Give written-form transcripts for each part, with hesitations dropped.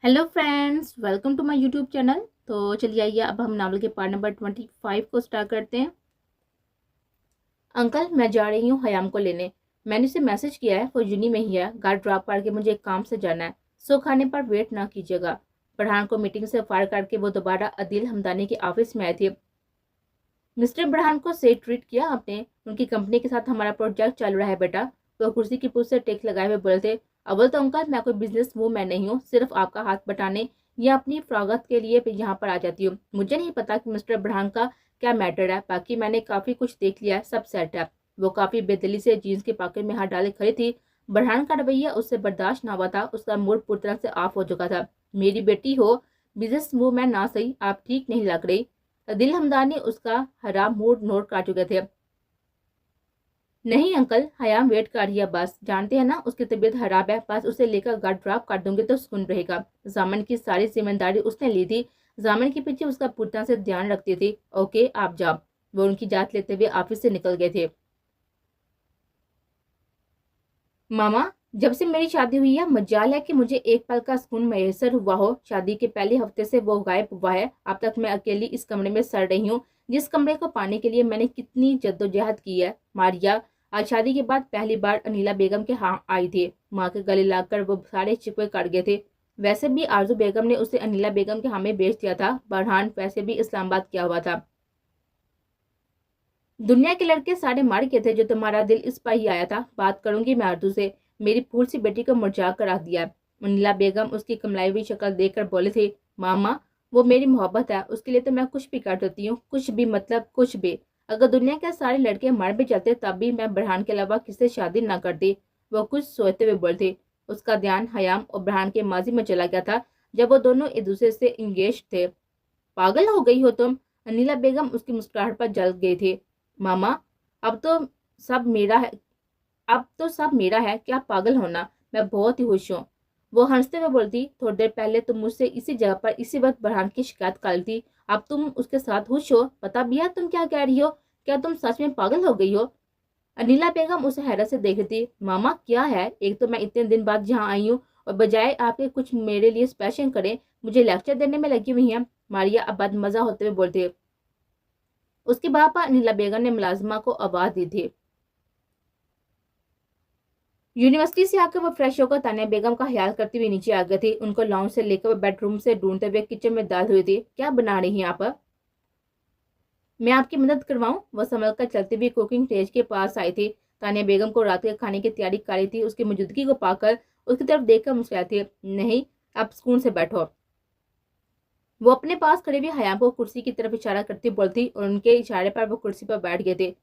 Hello friends, welcome to my YouTube channel. तो चलिए आइए अब हम नावल के पार्ट नंबर 25 को स्टार्ट करते हैं। अंकल, मैं जा रही हूँ हयाम को लेने। मैंने उसे मैसेज किया है, वो यूनी में ही है। गाड़ी ड्रॉप करके मुझे एक काम से जाना है। सो खाने पर वेट ना कीजिएगा। बढ़ान को मीटिंग से फायर करके वो दोबारा अदील हमदानी के ऑफिस में आए थे। मिस्टर बढ़ान को से ट्रीट किया आपने? उनकी कंपनी के साथ हमारा प्रोजेक्ट चल रहा है बेटा। वो कुर्सी की पूछ से टेक लगाए हुए बोले थे। अव्वल तो अंकल, मैं कोई बिजनेस वूमैन नहीं हूँ, सिर्फ आपका हाथ बटाने या अपनी फ्रागत के लिए यहाँ पर आ जाती हूँ। मुझे नहीं पता कि मिस्टर बढ़ान का क्या मैटर है। बाकी मैंने काफी कुछ देख लिया है, सब सेट है। वो काफी बेदली से जीन्स के पॉकेट में हाथ डाले खड़ी थी। बढ़ान का रवैया उससे बर्दाश्त ना हुआ था। उसका मूड पूरी तरह से ऑफ हो चुका था। मेरी बेटी हो, बिजनेस वूमैन ना सही, आप ठीक नहीं लग रही। दिल हमदानी उसका हराम मूड नोट कर चुके थे। नहीं अंकल, हयाम वेट कर रही है, बस जानते हैं ना उसकी तबीयत खराब है। बस उसे लेकर घर ड्रॉप कर दूंगे तो सुकून रहेगा। जामन की सारी जिम्मेदारी उसने ली थी। जामन के पीछे उसका पूरी तरह से ध्यान रखती थी। ओके, आप जाओ। वो उनकी जात लेते हुए ऑफिस से निकल गए थे। मामा, जब से मेरी शादी हुई है, मजाल है कि मुझे एक पल का सुकून मैसर हुआ हो। शादी के पहले हफ्ते से वो गायब हुआ है। अब तक मैं अकेली इस कमरे में सड़ रही हूँ, जिस कमरे को पाने के लिए मैंने कितनी जद्दोजहद की है। मारिया आज शादी के बाद पहली बार अनिला बेगम के यहाँ आई थी। माँ के गले लगकर वो सारे शिकवे कट गए थे। वैसे भी आरजू बेगम ने उसे अनिला बेगम के हमें बेच दिया था। बरहान वैसे भी इस्लामाबाद किया हुआ था। दुनिया के लड़के सारे मार के थे, जो तुम्हारा दिल इस पर ही आया था। बात करूंगी मैं आरजू से। मेरी फूल सी बेटी को मुरझा कर रख दिया। मुनीला बेगम उसकी कमलाई हुई शक्ल देखकर बोले थे। मामा, वो मेरी मोहब्बत है, उसके लिए तो मैं कुछ भी कर देती हूँ। कुछ भी मतलब कुछ भी। अगर दुनिया के सारे लड़के मर भी जाते तब भी मैं बरहान के अलावा किसी से शादी ना करती। वो कुछ सोचते हुए बोलते। उसका ध्यान हयाम और बरहान के माजी में चला गया था, जब वो दोनों एक दूसरे से इंगेज थे। पागल हो गई हो तुम? अनिला बेगम उसकी मुस्कुराहट पर जल गए थे। मामा, अब तो सब मेरा है। अब तो सब मेरा है, क्या पागल होना। मैं बहुत ही खुश हूँ। वो हंसते हुए बोलती। थोड़ी देर पहले तुम मुझसे इसी जगह पर इसी वक्त बरहान की शिकायत कर थी। अब तुम उसके साथ खुश हो? पता भी है तुम क्या कह रही हो? क्या तुम सच में पागल हो गई हो? अनिला बेगम उसे हैरत से देख रही थी। मामा क्या है? एक तो मैं इतने दिन बाद यहाँ आई हूँ और बजाय आपके कुछ मेरे लिए स्पेशल करें, मुझे लेक्चर देने में लगी हुई है। मारिया अब बदमजा होते हुए बोलते। उसके बाद पर अनिला बेगम ने मुलाजिमा को आवाज दी थी। यूनिवर्सिटी से आकर वो फ्रेश होकर तानिया बेगम का ख्याल करती हुई नीचे आ गई थी। उनको लॉन्च से लेकर वो बेडरूम से ढूंढते हुए किचन में दाल हुई थी। क्या बना रही हैं आप? मैं आपकी मदद करवाऊं? वो संभल कर चलती हुई कुकिंग स्टेज के पास आई थी। तानिया बेगम को रात के खाने की तैयारी कर रही थी। उसकी मौजूदगी को पाकर उसकी तरफ देखकर मुस्कुराई थी। नहीं, आप सुकून से बैठो। वो अपने पास खड़े हुए हयाम को कुर्सी की तरफ इशारा करती बोलती और उनके इशारे पर वो कुर्सी पर बैठ गए थे।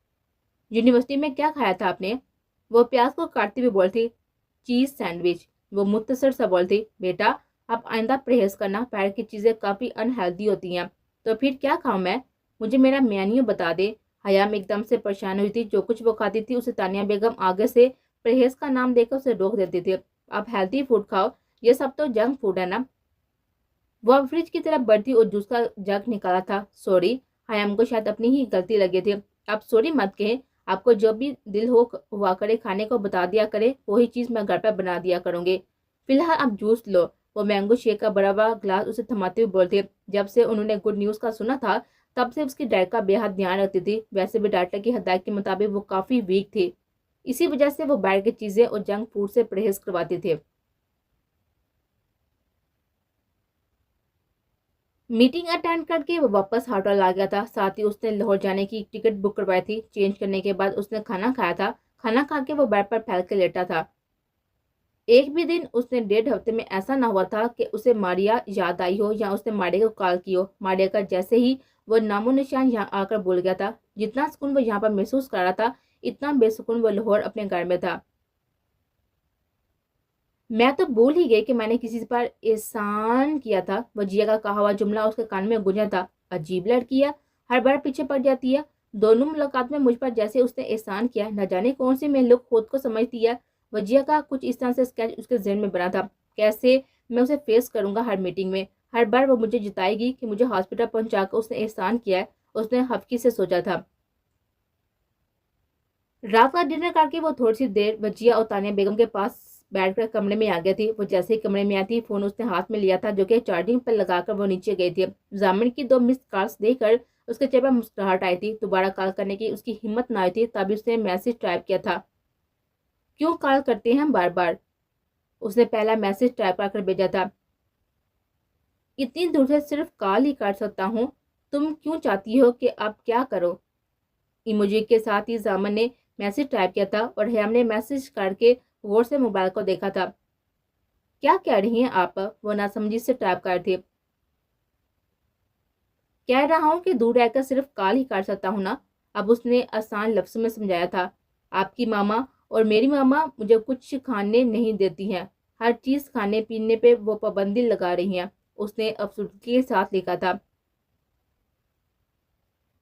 यूनिवर्सिटी में क्या खाया था आपने? वो प्याज को काटती हुई बोलती। Cheese sandwich. वो मुख्तसर सा बोलती। बेटा, आप आइंदा परहेज करना, बाहर की चीजें काफी अनहेल्दी होती हैं। तो फिर क्या खाऊं मैं? मुझे मेरा मेन्यू बता दे। हयाम एकदम से परेशान हुई थी। जो कुछ वो खाती थी उसे तानिया बेगम आगे से परहेज का नाम देकर उसे रोक देती थी। आप हेल्दी फूड खाओ, ये सब तो जंक फूड है ना। वह फ्रिज की तरफ बढ़ती और जूस का जग निकाला था। सॉरी। हयाम को शायद अपनी ही गलती लगी थी। आप सॉरी मत कहें। आपको जो भी दिल हो हुआ करे खाने को बता दिया करे, वही चीज मैं घर पर बना दिया करूंगी। फिलहाल आप जूस लो। वो मैंगो शेक का बड़ा बड़ा ग्लास उसे थमाते हुए बोलते। जब से उन्होंने गुड न्यूज का सुना था, तब से उसकी डाइट का बेहद ध्यान रखती थी। वैसे भी डॉक्टर की हदायत के मुताबिक वो काफी वीक थी। इसी वजह से वो बाहर की चीजें और जंक फूड से परहेज करवाते थे। मीटिंग अटेंड करके वो वापस होटल आ गया था। साथ ही उसने लाहौर जाने की टिकट बुक करवाई थी। चेंज करने के बाद उसने खाना खाया था। खाना खा के वो बेड पर फैल के लेटा था। एक भी दिन उसने 1.5 हफ्ते में ऐसा ना हुआ था कि उसे मारिया याद आई हो या उसने मारिया को कॉल की हो। मारिया का जैसे ही वो नामो निशान यहाँ आकर भूल गया था। जितना सुकून वो यहाँ पर महसूस कर रहा था, इतना बेसुकून वो लाहौर अपने घर में था। मैं तो भूल ही गई कि मैंने किसी पर एहसान किया था। वजिया का कहा हुआ जुमला उसके कान में गूंजा था। अजीब लड़की है, हर बार पीछे पड़ जाती है। दोनों मुलाकात में मुझ पर जैसे उसने एहसान किया, न जाने कौन सी मैं लोग खुद को समझती है। वजिया का कुछ इस तरह से स्केच उसके जहन में बना था। कैसे मैं उसे फेस करूंगा हर मीटिंग में। हर बार वो मुझे जिताएगी कि मुझे हॉस्पिटल पहुंचाकर उसने एहसान किया है। उसने हफ्की से सोचा था। रात का डिनर करके वो थोड़ी सी देर वजिया और तानिया बेगम के पास بیٹھ کر کمرے میں آ گئی تھی۔ وہ جیسے ہی کمرے میں آتی فون اس نے ہاتھ میں لیا تھا جو کہ چارجنگ پر لگا کر وہ نیچے گئی تھی۔ ضامن کی 2 مس کالز دیکھ کر اس کے چہرے پر مسکراہٹ آئی تھی۔ دوبارہ کال کرنے کی اس کی ہمت نہ آئی تھی، تبھی اس نے میسج ٹائپ کیا تھا۔ کیوں کال کرتے ہیں بار بار؟ اس نے پہلا میسج ٹائپ کر بھیجا تھا۔ اتنی دور سے صرف کال ہی کر سکتا ہوں، تم کیوں چاہتی ہو کہ اب کیا کرو؟ ایموجی کے ساتھ ہی ضامن نے میسج ٹائپ کیا تھا اور حیام نے میسج کر کے غور سے موبائل کو دیکھا تھا۔ کیا کہہ رہی ہیں آپ؟ وہ ناسمجھی سے ٹائپ کر تھی۔ کہہ رہا ہوں کہ دور رہ کر صرف کال ہی کر سکتا ہوں نا۔ اب اس نے آسان لفظ میں سمجھایا تھا۔ آپ کی ماما اور میری ماما مجھے کچھ کھانے نہیں دیتی ہیں، ہر چیز کھانے پینے پہ وہ پابندی لگا رہی ہیں، اس نے افسردگی کے ساتھ لکھا تھا۔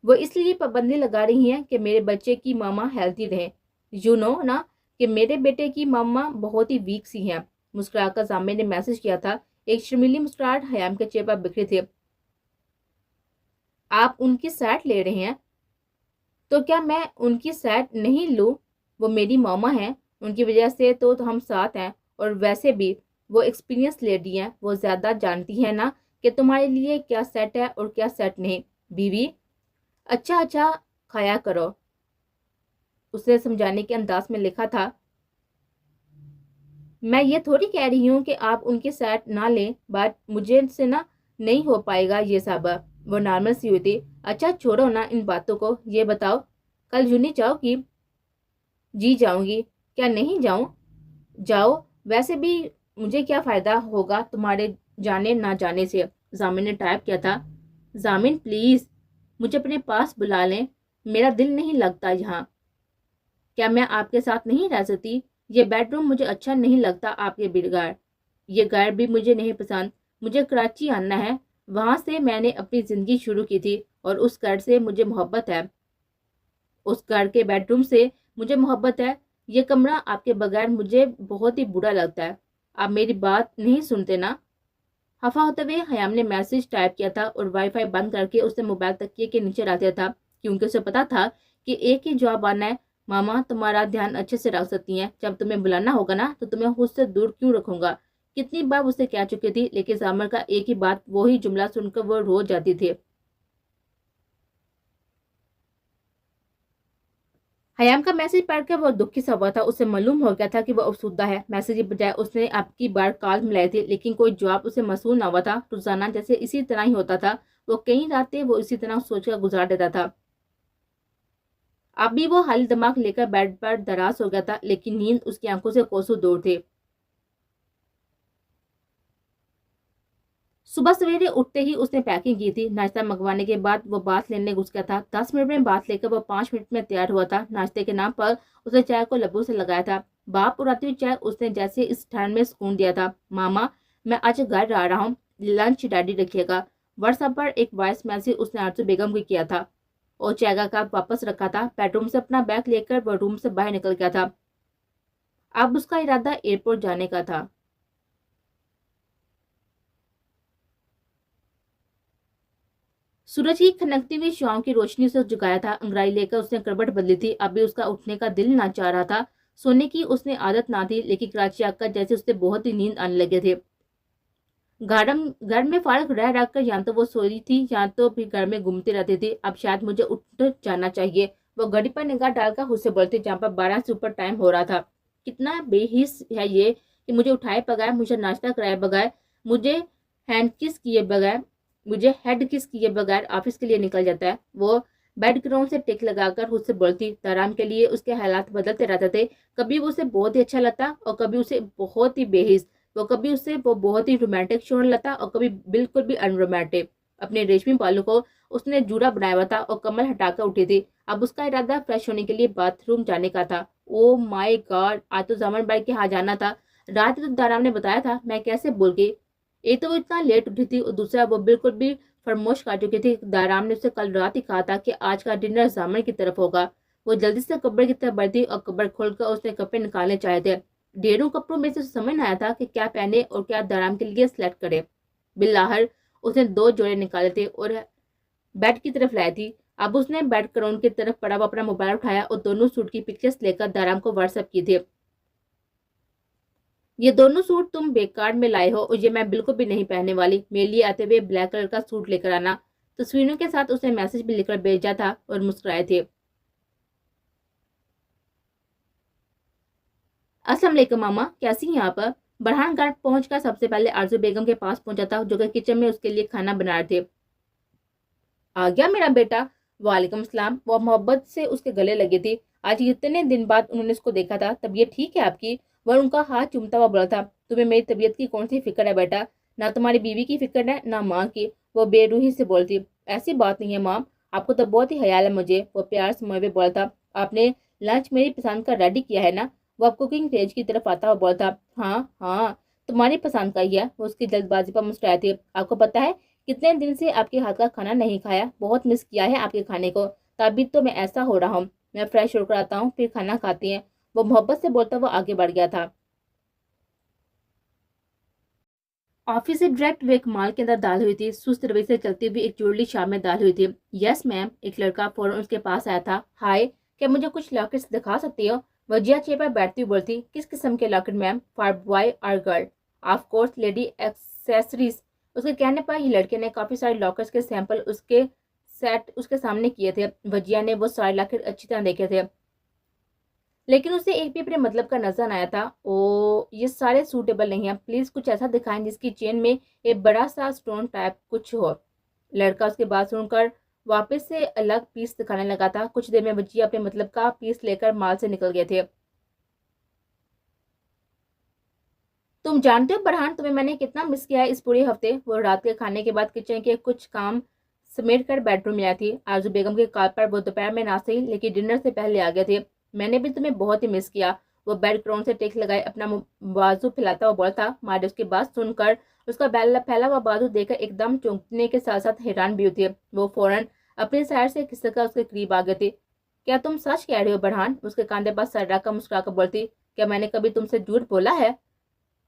وہ اس لیے پابندی لگا رہی ہیں کہ میرے بچے کی ماما ہیلتھی رہیں۔ یو نو نا کہ میرے بیٹے کی ماما بہت ہی ویک سی ہیں۔ مسکرا کر ضامن نے میسج کیا تھا۔ ایک شرمیلی مسکراہٹ حیام کے چہرے پر بکھری تھی۔ آپ ان کی سائڈ لے رہے ہیں؟ تو کیا میں ان کی سائڈ نہیں لوں؟ وہ میری ماما ہیں، ان کی وجہ سے تو ہم ساتھ ہیں، اور ویسے بھی وہ ایکسپیرینس لیڈی ہیں، وہ زیادہ جانتی ہیں نا کہ تمہارے لیے کیا سیٹ ہے اور کیا سیٹ نہیں۔ بیوی اچھا کھایا کرو، اس نے سمجھانے کے انداز میں لکھا تھا۔ میں یہ تھوڑی کہہ رہی ہوں کہ آپ ان کی سائڈ نہ لیں، بٹ مجھے سے نا نہیں ہو پائے گا یہ سب۔ وہ نارمل سی ہوئی تھی۔ اچھا چھوڑو نا ان باتوں کو، یہ بتاؤ کل یونی جاؤ گی؟ جی جاؤں گی، کیا نہیں جاؤں؟ جاؤ، ویسے بھی مجھے کیا فائدہ ہوگا تمہارے جانے نہ جانے سے؟ ضامن نے ٹائپ کیا تھا۔ ضامن پلیز مجھے اپنے پاس بلا لیں، میرا دل نہیں لگتا یہاں۔ کیا میں آپ کے ساتھ نہیں رہ سکتی؟ یہ بیڈ روم مجھے اچھا نہیں لگتا آپ کے بغیر، یہ گھر بھی مجھے نہیں پسند، مجھے کراچی آنا ہے، وہاں سے میں نے اپنی زندگی شروع کی تھی اور اس گھر سے مجھے محبت ہے، اس گھر کے بیڈ روم سے مجھے محبت ہے، یہ کمرہ آپ کے بغیر مجھے بہت ہی برا لگتا ہے۔ آپ میری بات نہیں سنتے نا؟ خفا ہوتے ہوئے حیام نے میسج ٹائپ کیا تھا اور وائی فائی بند کر کے اس نے موبائل تکیے کے نیچے رکھ دیا تھا، کیونکہ اسے پتا تھا کہ ایک ہی جواب آنا ہے، ماما تمہارا دھیان اچھے سے رکھ سکتی ہیں، جب تمہیں بلانا ہوگا نا تو تمہیں خود سے دور کیوں رکھوں گا۔ کتنی بار اسے کہہ چکی تھی، لیکن ضامن کا ایک ہی بات، وہی جملہ سن کر وہ رو جاتی تھی۔ حیام کا میسج پڑھ کر وہ دکھی سا ہوا تھا، اسے معلوم ہو گیا تھا کہ وہ افسردہ ہے۔ میسج کی بجائے اس نے اب کی بار کال ملائی تھی، لیکن کوئی جواب اسے موصول نہ ہوا تھا۔ روزانہ جیسے اسی طرح ہی ہوتا تھا، وہ کئی راتیں وہ اسی طرح سوچ کر گزار دیتا تھا۔ اب بھی وہ خالی دماغ لے کر بیڈ پر دراز ہو گیا تھا، لیکن نیند اس کی آنکھوں سے کوسوں دور تھی۔ صبح سویرے اٹھتے ہی اس نے پیکنگ کی تھی۔ ناشتہ منگوانے کے بعد وہ باتھ لینے گھس گیا تھا۔ 10 منٹ میں باتھ لے کر وہ 5 منٹ میں تیار ہوا تھا۔ ناشتے کے نام پر اس نے چائے کو لبوں سے لگایا تھا۔ باپ اڑاتی ہوئی چائے اس نے جیسے اس ٹھنڈ میں سکون دیا تھا۔ ماما میں آج گھر آ رہا ہوں، لنچ ڈیڈی رکھیے گا۔ واٹس ایپ پر ایک وائس میسج اس نے آرزو بیگم کو کیا تھا اور چائے کا کپ واپس رکھا تھا۔ بیڈ روم سے اپنا بیگ لے کر وہ روم سے باہر نکل گیا تھا۔ اب اس کا ارادہ ایئرپورٹ جانے کا تھا۔ سورج کی کھنکتی ہوئی شعاؤں کی روشنی سے جگایا تھا۔ انگڑائی لے کر اس نے کروٹ بدلی تھی۔ اب بھی اس کا اٹھنے کا دل نہ چاہ رہا تھا۔ سونے کی اس نے عادت نہ تھی، لیکن کراچی آ کر جیسے اسے بہت ہی نیند آنے لگے تھے۔ گھر میں فارغ رہ کر یا تو وہ سوئی تھی یا تو پھر گھر میں گھومتی رہتی تھی۔ اب شاید مجھے اٹھ جانا چاہیے، وہ گھڑی پر نگاہ ڈال کر خود سے بولتی، جہاں پر 12 سے اوپر ٹائم ہو رہا تھا۔ کتنا بے حس ہے یہ کہ مجھے اٹھائے بغیر، مجھے ناشتہ کرائے بغیر، مجھے ہیڈ کس کیے بغیر آفس کے لیے نکل جاتا ہے۔ وہ بیڈ گراؤنڈ سے ٹک لگا کر خود سے بولتی۔ تارام کے لیے اس کے حالات بدلتے رہتے تھے، کبھی وہ اسے بہت ہی اچھا لگتا اور کبھی اسے بہت ہی بے حس، کبھی اسے وہ بہت ہی رومانٹک شوہر لگتا اور کبھی بالکل بھی ان رومانٹک۔ اپنے ریشمی بالوں کو اس نے جوڑا بنایا ہوا تھا اور کمر ہٹا کر اٹھی تھی۔ اب اس کا ارادہ فریش ہونے کے لیے باتھ روم جانے کا تھا۔ او مائی گاڈ، آج تو ضامن بھائی کے ہاں جانا تھا۔ رات تو دارام نے بتایا تھا، میں کیسے بھول گئی۔ ایک تو وہ اتنا لیٹ اٹھی تھی اور دوسرا وہ بالکل بھی فرموش کر چکی تھی۔ دارام نے اسے کل رات ہی کہا تھا کہ آج کا ڈنر ضامن کی طرف ہوگا۔ وہ جلدی سے کپڑے کی طرف بڑھتی اور کپڑے کھول کر اس نے کپڑے نکالنے چاہے تھے۔ ڈھیروں کپڑوں میں سے سمجھ نہ آیا تھا کہ کیا پہنے اور کیا دارام کے لیے سلیکٹ کرے۔ بالآخر اس نے 2 جوڑے نکالے تھے اور بیڈ کی طرف لائی تھی۔ اب اس نے بیڈ کراؤنڈ کی طرف پڑا ہوا اپنا موبائل اٹھایا اور دونوں سوٹ کی پکچرز لے کر دارام کو واٹس ایپ کی تھی۔ ये दोनों सूट तुम बेकार में लाए हो और ये मैं बिल्कुल भी नहीं पहनने वाली। मेरे लिए आते हुए ब्लैक कलर का सूट लेकर आना। तस्वीरों के साथ उसने मैसेज भी लिखकर भेजा था और मुस्कुराए थे। अस्सलाम वालेकुम मामा, कैसी हैं आप? बरहान घर पहुंचकर सबसे पहले आरजू बेगम के पास पहुंचा था, जो कि किचन में उसके लिए खाना बना रहे थे। आ गया मेरा बेटा। वालेकुम सलाम। वो मोहब्बत से उसके गले लगी थी। आज इतने दिन बाद उन्होंने उसको देखा था। तबीयत ठीक है आपकी? वह उनका हाथ चूमता हुआ बोला था। तुम्हें मेरी तबीयत की कौन सी फिक्र है बेटा? ना तुम्हारी बीवी की फिक्र है ना माँ की। वो बेरूही से बोलती। ऐसी बात नहीं है माँ, आपको तो बहुत ही ख्याल है मुझे। वो प्यार से मुझे बोला था। आपने लंच मेरी पसंद का रेडी किया है ना? वो अब कुकिंग रेंज की तरफ आता हुआ बोला था। हाँ हाँ, तुम्हारी पसंद का ही है। वो उसकी जल्दबाजी पर मुस्कुराई थी। आपको पता है, कितने दिन से आपके हाथ का खाना नहीं खाया, बहुत मिस किया है आपके खाने को। तभी तो मैं ऐसा हो रहा हूँ। मैं फ्रेश होकर आता हूँ, फिर खाना खाती हैं। वो मोहब्बत से बोलता हुआ आगे बढ़ गया था। ऑफिस से डायरेक्ट वे एक माल के अंदर दाल हुई थी। सुस्त रवैये से चलती हुई एक जुड़ली शाम में दाल हुई थी। Yes ma'am. एक लड़का फौरन उसके पास आया था। हाय, क्या मुझे कुछ लॉकेट्स दिखा सकती हो? वजिया चेयर पर बैठती हुई बोलती। किस किस्म के लॉकेट मैम? फॉर बॉय और girl? Of course lady accessories. उसके कहने पर ही लड़के ने काफी सारे लॉकर्स के सैंपल उसके सेट उसके सामने किए थे। वजिया ने वो सारे लॉकेट अच्छी तरह देखे थे, लेकिन उसे एक भी अपने मतलब का नजर आया था। ओ, ये सारे सूटेबल नहीं है। प्लीज कुछ ऐसा दिखाएं जिसकी चेन में एक बड़ा सा स्टोन टाइप कुछ हो। लड़का उसके बात सुनकर वापस से अलग पीस दिखाने लगा था। कुछ देर में वजिया अपने मतलब का पीस लेकर माल से निकल गए थे। तुम जानते हो बरहान, तुम्हें मैंने कितना मिस किया है इस पूरे हफ्ते। वो रात के खाने के बाद किचन के कुछ काम समेट कर बेडरूम में आई थी। आरजू बेगम के कॉल पर वो दोपहर में ना सही लेकिन डिनर से पहले आ गए थे। मैंने भी तुम्हें बहुत ही मिस किया। वो बेड क्राउन से टेक लगाए अपना बाजू फैलाता हुआ बोला था। मारे उसकी बात सुनकर उसका फैला हुआ बाजू देखकर एकदम चौंकने के साथ साथ हैरान भी हुई थी। वो फौरन अपनी साइड से खिसककर उसके करीब आ गए थे। क्या तुम सच कह रहे हो बरहान? उसके कांधे पर सर रखकर मुस्कुराकर बोलती। क्या मैंने कभी तुमसे झूठ बोला है?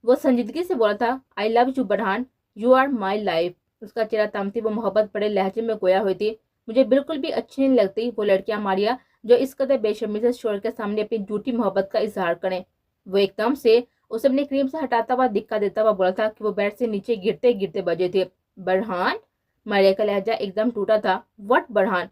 वो संजीदगी से बोला था। I love you Burhan, you are my life. उसका चेहरा तमती वो मोहब्बत बड़े लहजे में गोया हुई थी। मुझे बिल्कुल भी अच्छी नहीं लगती वो लड़कियां मारिया जो इस कदर बेशर्मी से शोर के सामने अपनी झूठी मोहब्बत का इजहार करें। वो एकदम से उसे अपनी क्रीम से हटाता हुआ दिक्का देता हुआ बोला था कि वो बेड से नीचे गिरते गिरते बजे थे। बरहान? मारिया का लहजा एकदम टूटा था। वट बरहान?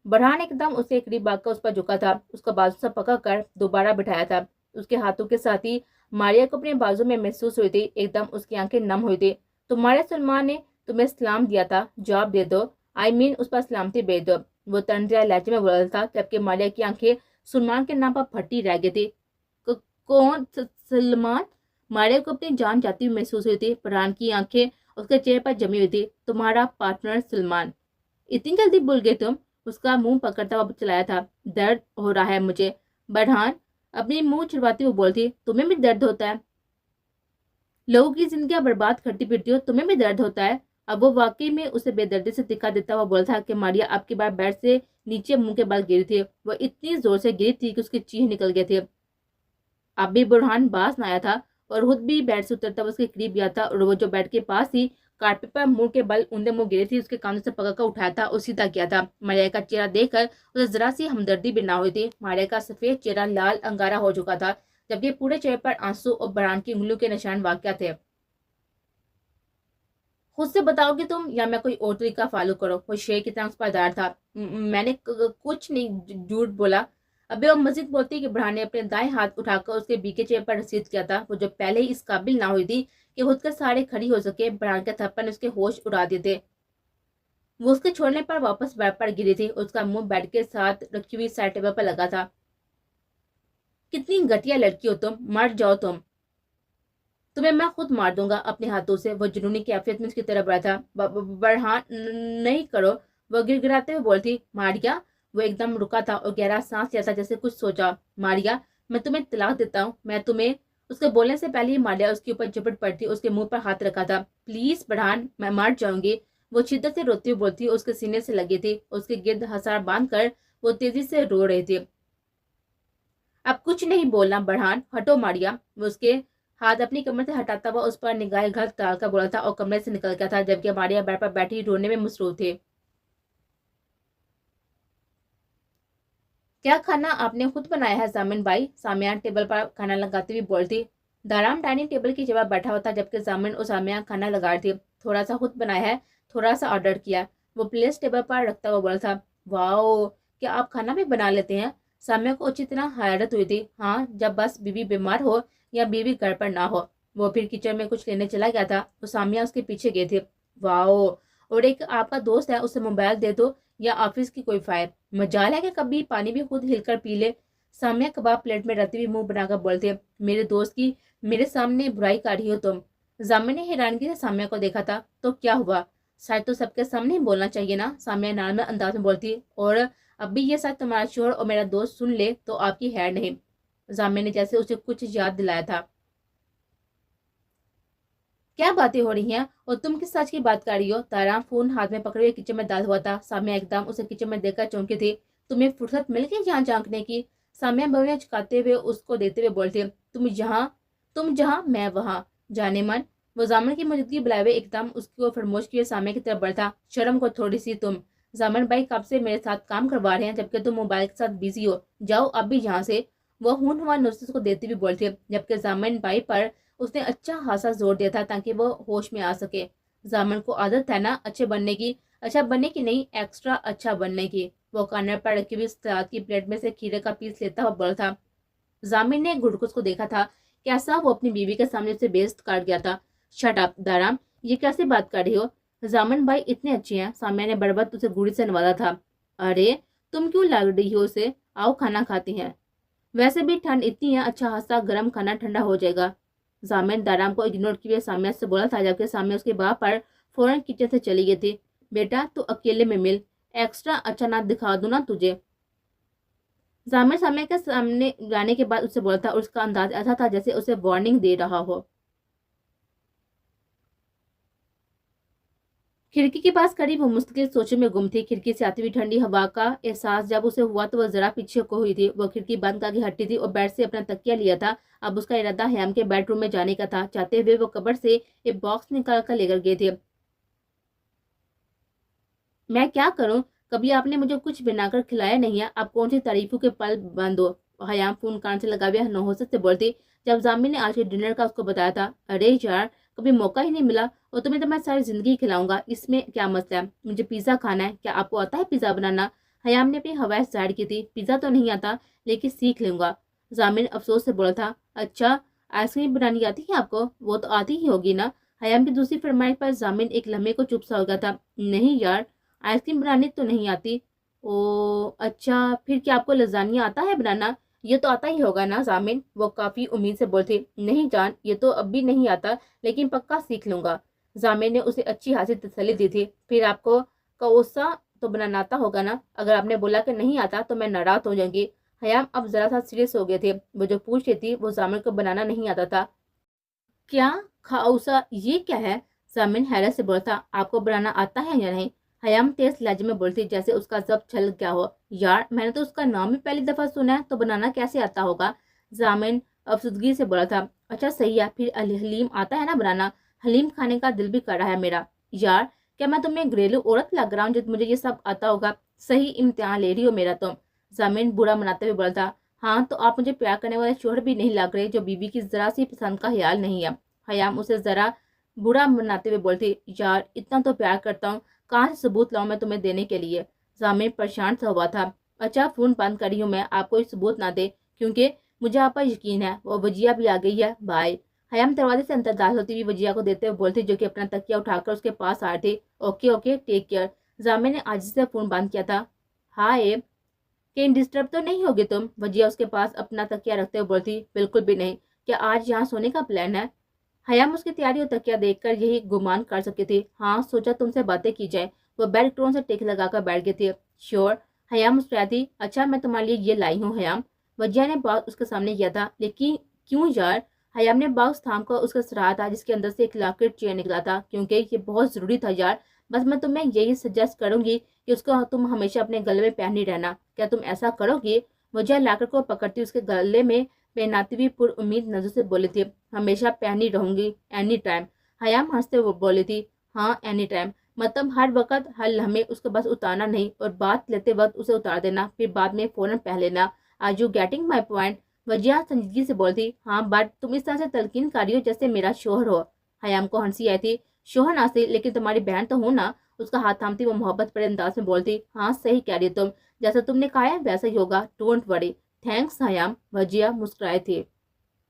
बरहान एकदम उसके करीब आकर उस पर झुका था। उसका बाजू से पकड़ कर दोबारा बिठाया था। उसके हाथों के साथ ही मारिया को अपने बाजू में महसूस हुई थी। एकदम उसकी आंखें नम हुई थी। तुम्हारे सलमान ने तुम्हें सलाम दिया था, जवाब दे दो। आई मीन उस पर सलामती भेज दो। वो तंजिया लहजे में बोला था, जबकि मारिया की आंखें सलमान के नाम पर फटी रह गई थी। कौन सलमान? मारिया को अपनी जान जाती हुई महसूस हुई थी। फरहान की आंखें उसके चेहरे पर जमी हुई थी। तुम्हारा पार्टनर सलमान? इतनी जल्दी भूल गए तुम? उसका मुंह पकड़ता हुआ चलाया था। दर्द हो रहा है मुझे। बरहान अपनी मुंह छिड़वाती हुई बोलती। तुम्हें भी दर्द होता है? लोगों की जिंदगी बर्बाद करती फिरती हो, तुम्हें भी दर्द होता है? अब वो वाकई में उसे बेदर्दी से दिखा देता हुआ बोला था कि मारिया आपकी बार बेड से नीचे मुंह के बल गिरी थी। वो इतनी जोर से गिरी थी कि उसके चीख निकल गए थे। अब भी बुरहान बाज न आया था और खुद भी बेड से उतरता हुआ उसके करीब गया था और वो जो बेड के पास ही कारपेट पर मुंह के बल उंधे मुंह गिरी थी उसके कानों से पकड़कर उठाया था और सीधा किया था। मारिया का चेहरा देखकर उसे जरा सी हमदर्दी भी ना हुई थी। मारिया का सफेद चेहरा लाल अंगारा हो चुका था, जबकि पूरे चेहरे पर आंसू और बुरहान की उंगलियों के निशान वाक़या थे। खुद से बताओगे तुम या मैं कोई और तरीका फॉलो करो? वो शेर की तरह उस पर दार था। मैंने कुछ नहीं झूठ बोला। अबे वो मजीद बोलती कि बुरहान ने अपने दाएं हाथ उठाकर उसके बीके चेहरे पर रसीद किया था। वो जो पहले ही इस काबिल ना हुई थी कि खुद के सहारे खड़ी हो सके, बुरहान के थप्पड़ ने उसके होश उड़ा दिए थे। वो उसके छोड़ने पर वापस बेड पर गिरी थी। उसका मुंह बेड के साथ रखी हुई साइड टेबल पर लगा था। कितनी घटिया लड़की हो तुम, मर जाओ तुम। तुम्हें मैं खुद मार दूंगा अपने हाथों से। वो जुनूनी कैफियत में उसकी तरफ बढ़ा था। बरहान नहीं करो। वो गिड़गिड़ाते हुए बोलती। मारिया? वो एकदम रुका था और गहरा सांस जैसा जैसे कुछ सोचा। मारिया, मैं तुम्हें तलाक देता हूँ। मैं तुम्हें। उसके बोलने से पहले ही मारिया उसके ऊपर झपट पड़ती, उसके मुंह पर हाथ रखा था। प्लीज बरहान, मैं मर जाऊंगी। वो शिद्दत से रोती हुई बोलती, उसके सीने से लगी थी। उसके गिर्द हसार बांध कर वो तेजी से रो रही थी। अब कुछ नहीं बोलना बरहान, हटो मारिया। वो उसके हाथ अपनी कमर से हटाता हुआ उस पर निगाह घर डालकर बोला था और कमरे से निकल गया था, जबकि मारिया बेड पर बैठी रोने में मसरूफ थी। क्या खाना आपने खुद बनाया है जामिन भाई? सामियान टेबल पर खाना लगाती हुई बोलती। दाराम डाइनिंग टेबल की जगह बैठा हुआ था जबकि जामिन और सामिया खाना लगा रही थी। थोड़ा सा खुद बनाया है, थोड़ा सा ऑर्डर किया। वो प्लेट टेबल पर रखता हुआ बोला था, वाओ क्या आप खाना भी बना लेते हैं? सामिया को अच्छी तरह हैरत हुई थी। हाँ, जब बस बीवी बीमार हो या बीवी घर पर ना हो। वो फिर किचन में कुछ लेने चला गया था तो सामिया उसके पीछे गई थी। वाओ, और एक आपका दोस्त है उसे मोबाइल दे दो या ऑफिस की कोई फाइल, मजाल है कि कभी पानी भी खुद हिलकर पी ले। सामिया कबाब प्लेट में रखते हुए मुंह बनाकर बोलते, मेरे दोस्त की मेरे सामने बुराई कर रही हो तुम। जामिया ने हैरानगी से सामिया को देखा था। तो क्या हुआ, सच तो सबके सामने ही बोलना चाहिए ना, सामिया नार्मल अंदाज में बोलती। और अब भी ये सच तुम्हारा शोहर और मेरा दोस्त सुन ले तो आपकी खैर नहीं। जामिया ने जैसे उसे कुछ याद दिलाया था। क्या बातें हो रही हैं और तुम किस सच की बात कर रही हो? ताराम फोन हाथ में पकड़े हुए किचन में दाल हुआ था। सामिया एकदम उसे किचन में देखकर चौंकी थी। तुम्हें फुर्सत मिल गई यहाँ झांकने की? सामिया भवें चुकाते हुए उसको देते हुए बोलती, तुम जहाँ मैं वहाँ, जाने मन। वो जामन की मौजूदगी बुलाए हुए एकदम उसकी ओर फरमोश किए सामिया की तरफ बढ़ता। शर्म को थोड़ी सी तुम। जामन भाई कब से मेरे साथ काम करवा रहे हैं जबकि तुम मोबाइल के साथ बिजी हो, जाओ अब भी यहाँ से। वो हून हुआ नुस्रत को देती हुई बोलती जबकि जामन भाई पर उसने अच्छा खासा जोर दिया था ताकि वो होश में आ सके। जामन को आदत है ना अच्छे बनने की, अच्छा बनने की नहीं, एक्स्ट्रा अच्छा बनने की। वो कॉर्नर पर रखी हुई सलाद की प्लेट में से खीरे का पीस लेता हुआ बोला था। जामिन ने घुड़कुस को देखा था, कैसा वो अपनी बीवी के सामने से बेइज्जत कर गया था। शट अप दाराम, ये कैसे बात कर रही हो? जामिन भाई इतने अच्छे हैं, सामिया ने बड़बड़ उसे गुड़ी से नवाजा था। अरे तुम क्यों लग रही हो उसे, आओ खाना खाते हैं। वैसे भी ठंड इतनी है, अच्छा खासा गर्म खाना ठंडा हो जाएगा। जामिन दाराम को इग्नोर किए सामिया से बोला था जबकि सामिया उसके बाप पर फौरन किचन से चली गई थी। बेटा तू अकेले में मिल, एक्स्ट्रा अच्छा ना दिखा दूं ना तुझे। जामिर सामिया के सामने जाने के बाद उससे बोला था और उसका अंदाज ऐसा था जैसे उसे वार्निंग दे रहा हो। खिड़की के पास खड़ी वो मुश्किल सोचों में गुम थी। खिड़की से आती हुई ठंडी हवा का एहसास जब उसे हुआ तो वह जरा पीछे को हुई थी। वो खिड़की बंद करके हटी थी और बेड से अपना तकिया लिया था। अब उसका इरादा हैम के बेडरूम में जाने का था। चाहते हुए वो कबर्ड से एक बॉक्स निकाल कर लेकर गए थे। मैं क्या करूं, कभी आपने मुझे कुछ बनाकर खिलाया नहीं है, अब कौन सी तारीफों के पल बंद हो। हयाम फोन कान से लगा हुआ नौहसत से बोलती जब जामिन ने आज के डिनर का उसको बताया था। अरे यार, कभी मौका ही नहीं मिला और तुम्हें तो मैं सारी जिंदगी खिलाऊंगा, इसमें क्या मसला है? मुझे पिज्जा खाना है, क्या आपको आता है पिज्जा बनाना? हयाम ने अपनी हवाई जाहिर की थी, पिज्जा तो नहीं आता लेकिन सीख लूंगा। जामिन अफसोस से बोला था, अच्छा आइसक्रीम बनानी आती है आपको? वो तो आती ही होगी ना। हयाम की दूसरी फरमाइश पर जामिन एक लम्हे को चुप सा हो गया था। नहीं यार, आइसक्रीम बनानी तो नहीं आती। ओ अच्छा, फिर क्या आपको लजानिया आता है बनाना? ये तो आता ही होगा ना जामिन, वो काफी उम्मीद से बोलती। नहीं जान, ये तो अब भी नहीं आता लेकिन पक्का सीख लूंगा। जामिन ने उसे अच्छी खासी तसल्ली दी थी। फिर आपको कौसा तो बनाना आता होगा ना? अगर आपने बोला कि नहीं आता तो मैं नाराज हो जाऊंगी। हयाम अब जरा सा सीरियस हो गए थे। वो जो पूछ रही थी वो जामिन को बनाना नहीं आता था। क्या खाउसा, ये क्या है? जामिन हैरत से बोला था, आपको बनाना आता है या नहीं? हयाम तेज लहजे में बोलती जैसे उसका जब छल गया हो। यार मैंने तो उसका नाम ही पहली दफा सुना है, तो बनाना कैसे आता होगा? जामिन अफसुदगी से बोला था। अच्छा सही है, फिर हलीम आता है ना बनाना? हलीम खाने का दिल भी कर रहा है मेरा। यार क्या मैं तुम्हें घरेलू औरत लग रहा हूँ जब मुझे ये सब आता होगा? सही इम्तिहान ले रही हो मेरा तुम। जामिन बुरा मनाते हुए बोला था। हाँ तो आप मुझे प्यार करने वाले शोहर भी नहीं लग रहे जो बीवी की जरा सी पसंद का ख्याल नहीं है। हयाम उसे जरा बुरा मनाते हुए बोलती, यार इतना तो प्यार करता हूँ, कहाँ से सबूत लाऊं मैं तुम्हें देने के लिए? जामिर परेशान सा हुआ था। अच्छा फोन बंद करी हूँ मैं, आप कोई सबूत ना दे क्योंकि मुझे आप पर यकीन है। वो वजिया भी आ गई है, बाय। हयाम दरवाजे से अंदर दाखिल होती हुई वजिया को देते हुए बोलती जो कि अपना तकिया उठाकर उसके पास आ रही थी। Okay okay take care. Zamir ने आज से फोन बंद किया था। हाय, कहीं डिस्टर्ब तो नहीं होगी तुम? वजिया उसके पास अपना तकिया रखते हुए बोलती। बिल्कुल भी नहीं, क्या आज यहाँ सोने का प्लान है? हयाम उसकी तैयारी और तकिया देखकर यही गुमान कर सके थे। हाँ सोचा तुमसे बातें की जाए। वो बेड टोन से टेक लगाकर बैठ गए थे। श्योर, हयाम मुस्कुराती। अच्छा मैं तुम्हारे लिए ये लाई हूँ हयाम। वजिया ने बॉक्स उसके सामने किया था। लेकिन क्यों यार? हयाम ने बॉक्स थाम कर उसका सराहा था जिसके अंदर से एक लॉकेट चेयर निकला था। क्योंकि ये बहुत जरूरी था यार, बस मैं तुम्हें यही सजेस्ट करूंगी कि उसको तुम हमेशा अपने गले में पहनी रहना। क्या तुम ऐसा करोगे? वजिया लॉकेट को पकड़ती उसके गले में पहनाती हुई पुर उम्मीद नजर से बोली थी। हमेशा पहनी रहूंगी, एनी टाइम। हयाम हंसते हुए बोली थी। हाँ एनी टाइम, मतलब हर वक्त हर लम्हे उसको बस उतारना नहीं और बात लेते वक्त उसे उतार देना, फिर बाद में फौरन पहन लेना। Are you getting my point? Wajiya संजीदगी से बोलती, हाँ बट तुम इस तरह से तलकीन कर रही हो जैसे मेरा शोहर हो। हयाम को हंसी आई थी, शोहर ना सही लेकिन तुम्हारी बहन तो हो ना। उसका हाथ थामती वो मोहब्बत भरे अंदाज में बोलती, हाँ सही कह रही हो तुम, जैसा तुमने कहा है वैसा ही होगा, डोंट वरी। थैंक्स हयाम, वजिया मुस्कुराए थे।